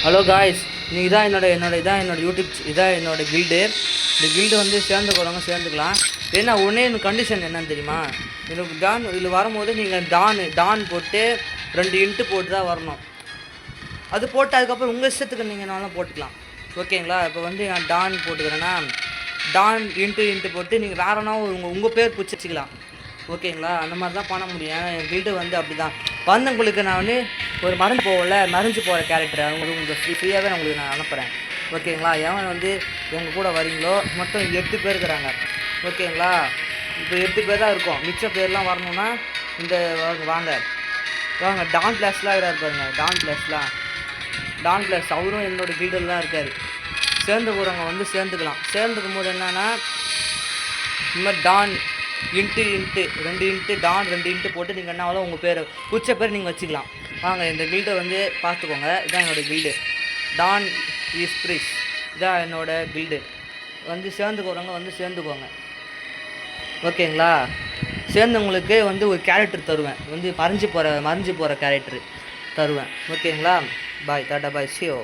Hello guys, நீ இதான் என்னோட யூடியூப் இதான் என்னோட கில்டு. இந்த கில்டு வந்து சேர்ந்துக்கிறவங்க சேர்ந்துக்கலாம். ஏன்னா ஒன்றே எனக்கு கண்டிஷன் என்னன்னு தெரியுமா? எனக்கு டான் இதில் வரும்போது நீங்கள் டான் போட்டு 2 இன்ட்டு போட்டு தான் வரணும். அது போட்டு அதுக்கப்புறம் உங்கள் இஷ்டத்துக்கு நீங்கள்னாலும் போட்டுக்கலாம். ஓகேங்களா? இப்போ வந்து நான் டான் போட்டுக்கிறேன்னா டான் இன்ட்டு போட்டு நீங்கள் வேறனா உங்கள் பேர் பிடிச்சிக்கலாம். ஓகேங்களா? அந்த மாதிரி தான் பண்ண முடியும். என் கில்டு வந்து அப்படி தான் வந்தவங்களுக்கு நான் வந்து ஒரு மறைஞ்சு போகிற கேரக்டர் உங்களுக்கு ஃப்ரீயாகவே நான் உங்களுக்கு நான் அனுப்புகிறேன். ஓகேங்களா? எவன் வந்து எங்கள் கூட வரீங்களோ மொத்தம் 8 பேர் இருக்கிறாங்க. ஓகேங்களா? இப்போ 8 பேர் தான் இருக்கோம். மிச்ச பேர்லாம் வரணுன்னா இந்த வாங்க டான் பிளாஸ்லாம் இருப்பாருங்க. டான் பிளாஸ் அவரும் என்னோட கில்டில் தான் இருக்கார். சேர்ந்து போகிறவங்க வந்து சேர்ந்துக்கலாம். சேர்ந்துக்கும் போது என்னன்னா இந்த மாதிரி tan into 2 into tan 2 into போட்டு நீங்கள் என்னாலும் உங்கள் பேர் பிடிச்ச பேர் நீங்கள் வச்சுக்கலாம். வாங்க இந்த கில்டை வந்து பார்த்துக்கோங்க. இதான் என்னோடய கில்டு, டான் இஸ்பிரிஸ். இதான் என்னோடய கில்டு. வந்து சேர்ந்துக்கிறவங்க வந்து சேர்ந்துக்கோங்க. ஓகேங்களா? சேர்ந்தவங்களுக்கு வந்து ஒரு கேரக்டர் தருவேன். வந்து மறைஞ்சு போகிற கேரக்டர் தருவேன். ஓகேங்களா? பாய், டாட்டா பாய், சியோ.